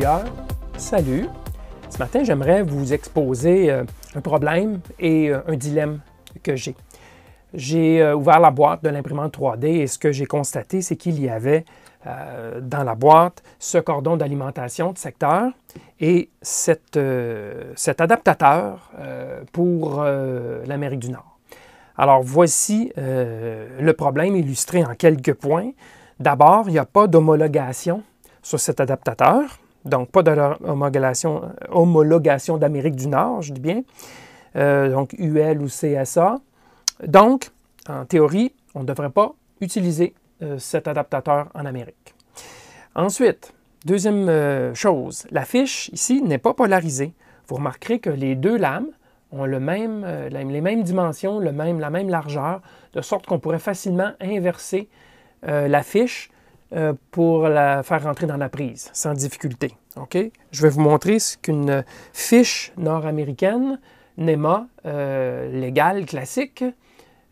travailleurs, salut! Ce matin, j'aimerais vous exposer un problème et un dilemme que j'ai. J'ai ouvert la boîte de l'imprimante 3D et ce que j'ai constaté, c'est qu'il y avait dans la boîte ce cordon d'alimentation de secteur et cet adaptateur pour l'Amérique du Nord. Alors, voici le problème illustré en quelques points. D'abord, il n'y a pas d'homologation sur cet adaptateur, donc pas d'homologation d'Amérique du Nord, je dis bien, donc UL ou CSA. Donc, en théorie, on ne devrait pas utiliser cet adaptateur en Amérique. Ensuite, deuxième chose, la fiche ici n'est pas polarisée. Vous remarquerez que les deux lames ont les mêmes dimensions, la même largeur, de sorte qu'on pourrait facilement inverser la fiche pour la faire rentrer dans la prise, sans difficulté. Okay? Je vais vous montrer ce qu'une fiche nord-américaine, NEMA, légale, classique,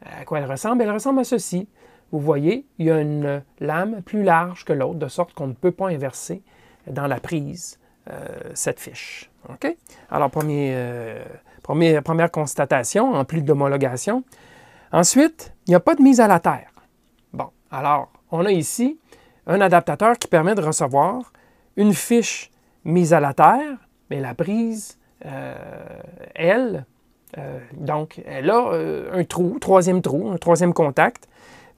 à quoi elle ressemble. Elle ressemble à ceci. Vous voyez, il y a une lame plus large que l'autre, de sorte qu'on ne peut pas inverser dans la prise cette fiche. Okay? Alors, première constatation, en plus d'homologation. Ensuite, il n'y a pas de mise à la terre. Bon, alors, on a ici un adaptateur qui permet de recevoir une fiche mise à la terre, mais la prise, elle a un troisième contact,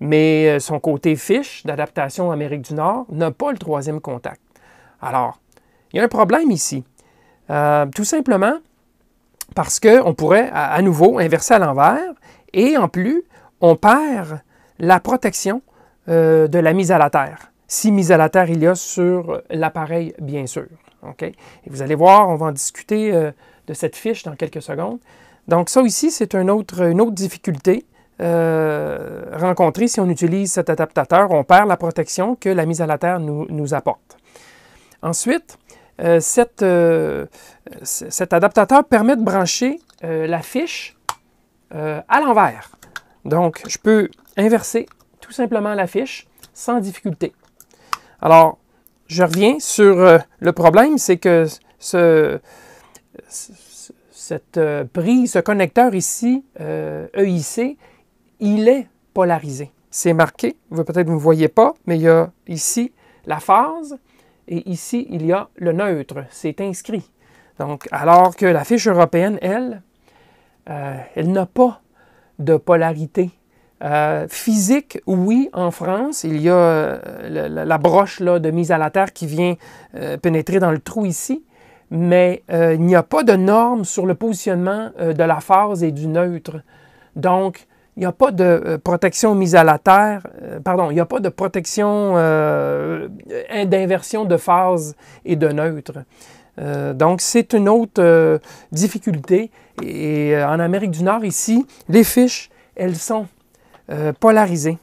mais son côté fiche d'adaptation Amérique du Nord n'a pas le troisième contact. Alors, il y a un problème ici. Tout simplement parce qu'on pourrait à nouveau inverser à l'envers et en plus, on perd la protection de la mise à la terre. Si mise à la terre il y a sur l'appareil, bien sûr. Okay? Et vous allez voir, on va en discuter de cette fiche dans quelques secondes. Donc ça ici, c'est une autre difficulté rencontrée si on utilise cet adaptateur. On perd la protection que la mise à la terre nous apporte. Ensuite, cet adaptateur permet de brancher la fiche à l'envers. Donc, je peux inverser tout simplement la fiche sans difficulté. Alors, je reviens sur le problème, c'est que cette prise, ce connecteur ici, EIC, il est polarisé. C'est marqué, peut-être vous ne voyez pas, mais il y a ici la phase et ici, il y a le neutre. C'est inscrit. Donc, alors que la fiche européenne, elle n'a pas de polarité. Physique, oui, en France, il y a la broche là, de mise à la terre qui vient pénétrer dans le trou ici, mais il n'y a pas de norme sur le positionnement de la phase et du neutre. Donc, il n'y a pas de protection mise à la terre, il n'y a pas de protection d'inversion de phase et de neutre. Donc, c'est une autre difficulté. Et en Amérique du Nord, ici, les fiches, elles sont polarisées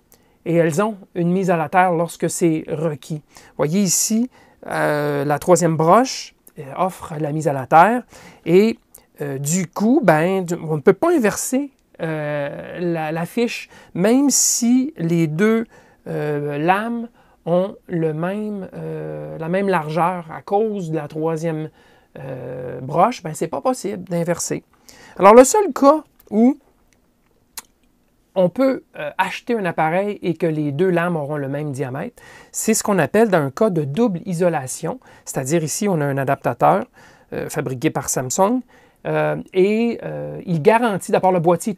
et elles ont une mise à la terre lorsque c'est requis. Vous voyez ici, la troisième broche offre la mise à la terre et du coup, on ne peut pas inverser la fiche, même si les deux lames ont la même largeur à cause de la troisième broche, ce n'est pas possible d'inverser. Alors, le seul cas où on peut acheter un appareil et que les deux lames auront le même diamètre, c'est ce qu'on appelle dans un cas de double isolation, c'est-à-dire ici, on a un adaptateur fabriqué par Samsung et il garantit, d'abord le boîtier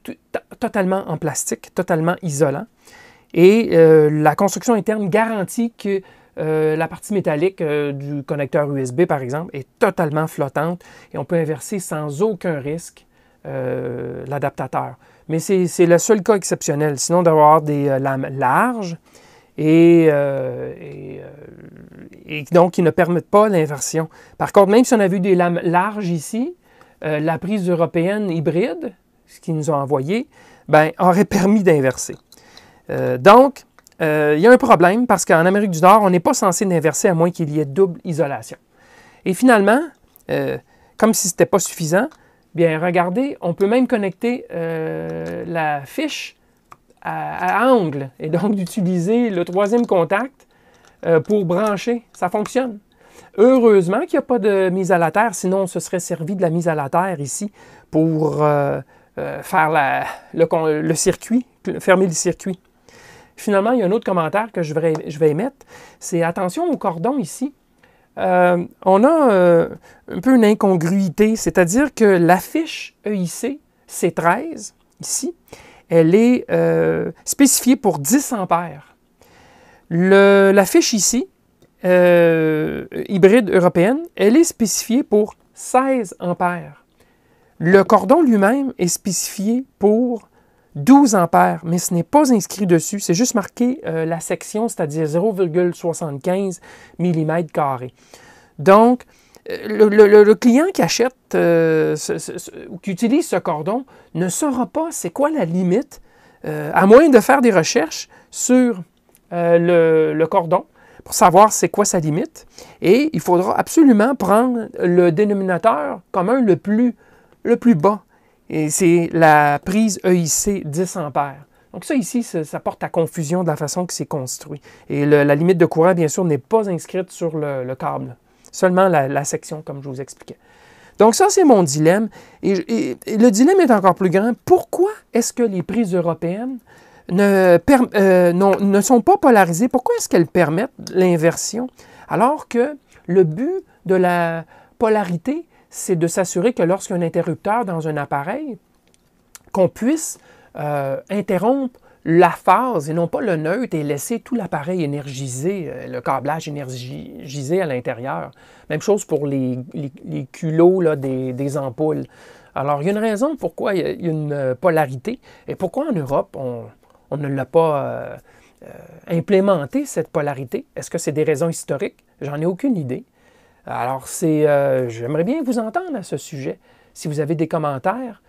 totalement en plastique, totalement isolant, et la construction interne garantit que la partie métallique du connecteur USB, par exemple, est totalement flottante et on peut inverser sans aucun risque l'adaptateur. Mais c'est le seul cas exceptionnel, sinon d'avoir des lames larges et donc qui ne permettent pas l'inversion. Par contre, même si on a vu des lames larges ici, la prise européenne hybride, ce qu'ils nous ont envoyé, aurait permis d'inverser. Donc, il y a un problème parce qu'en Amérique du Nord, on n'est pas censé l'inverser à moins qu'il y ait double isolation. Et finalement, comme si ce n'était pas suffisant, bien, regardez, on peut même connecter la fiche à angle et donc d'utiliser le troisième contact pour brancher. Ça fonctionne. Heureusement qu'il n'y a pas de mise à la terre, sinon on se serait servi de la mise à la terre ici pour faire le circuit, fermer le circuit. Finalement, il y a un autre commentaire que je vais émettre, c'est attention au cordon ici. On a un peu une incongruité, c'est-à-dire que la fiche EIC C13, ici, elle est spécifiée pour 10 ampères. La fiche ici, hybride européenne, elle est spécifiée pour 16 ampères. Le cordon lui-même est spécifié pour 12 ampères, mais ce n'est pas inscrit dessus, c'est juste marqué la section, c'est-à-dire 0,75 mm². Donc, le client qui achète ou qui utilise ce cordon ne saura pas c'est quoi la limite, à moins de faire des recherches sur le cordon pour savoir c'est quoi sa limite. Et il faudra absolument prendre le dénominateur commun le plus bas. Et c'est la prise EIC 10 ampères. Donc ça ici, ça porte à confusion de la façon que c'est construit. Et la limite de courant, bien sûr, n'est pas inscrite sur le câble. Seulement la section, comme je vous expliquais. Donc ça, c'est mon dilemme. Et le dilemme est encore plus grand. Pourquoi est-ce que les prises européennes ne sont pas polarisées? Pourquoi est-ce qu'elles permettent l'inversion? Alors que le but de la polarité, c'est de s'assurer que lorsqu'il y a un interrupteur dans un appareil, qu'on puisse interrompre la phase et non pas le neutre et laisser tout l'appareil énergisé, le câblage énergisé à l'intérieur. Même chose pour les culots là, des ampoules. Alors, il y a une raison pourquoi il y a une polarité et pourquoi en Europe, on ne l'a pas implémenté, cette polarité. Est-ce que c'est des raisons historiques? J'en ai aucune idée. Alors, j'aimerais bien vous entendre à ce sujet. Si vous avez des commentaires,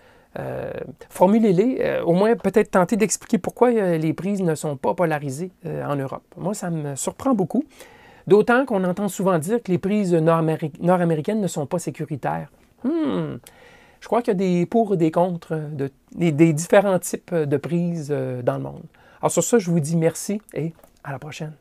formulez-les. Au moins, peut-être tenter d'expliquer pourquoi les prises ne sont pas polarisées en Europe. Moi, ça me surprend beaucoup. D'autant qu'on entend souvent dire que les prises nord-américaines ne sont pas sécuritaires. Je crois qu'il y a des pour et des contre, des différents types de prises dans le monde. Alors sur ça, je vous dis merci et à la prochaine.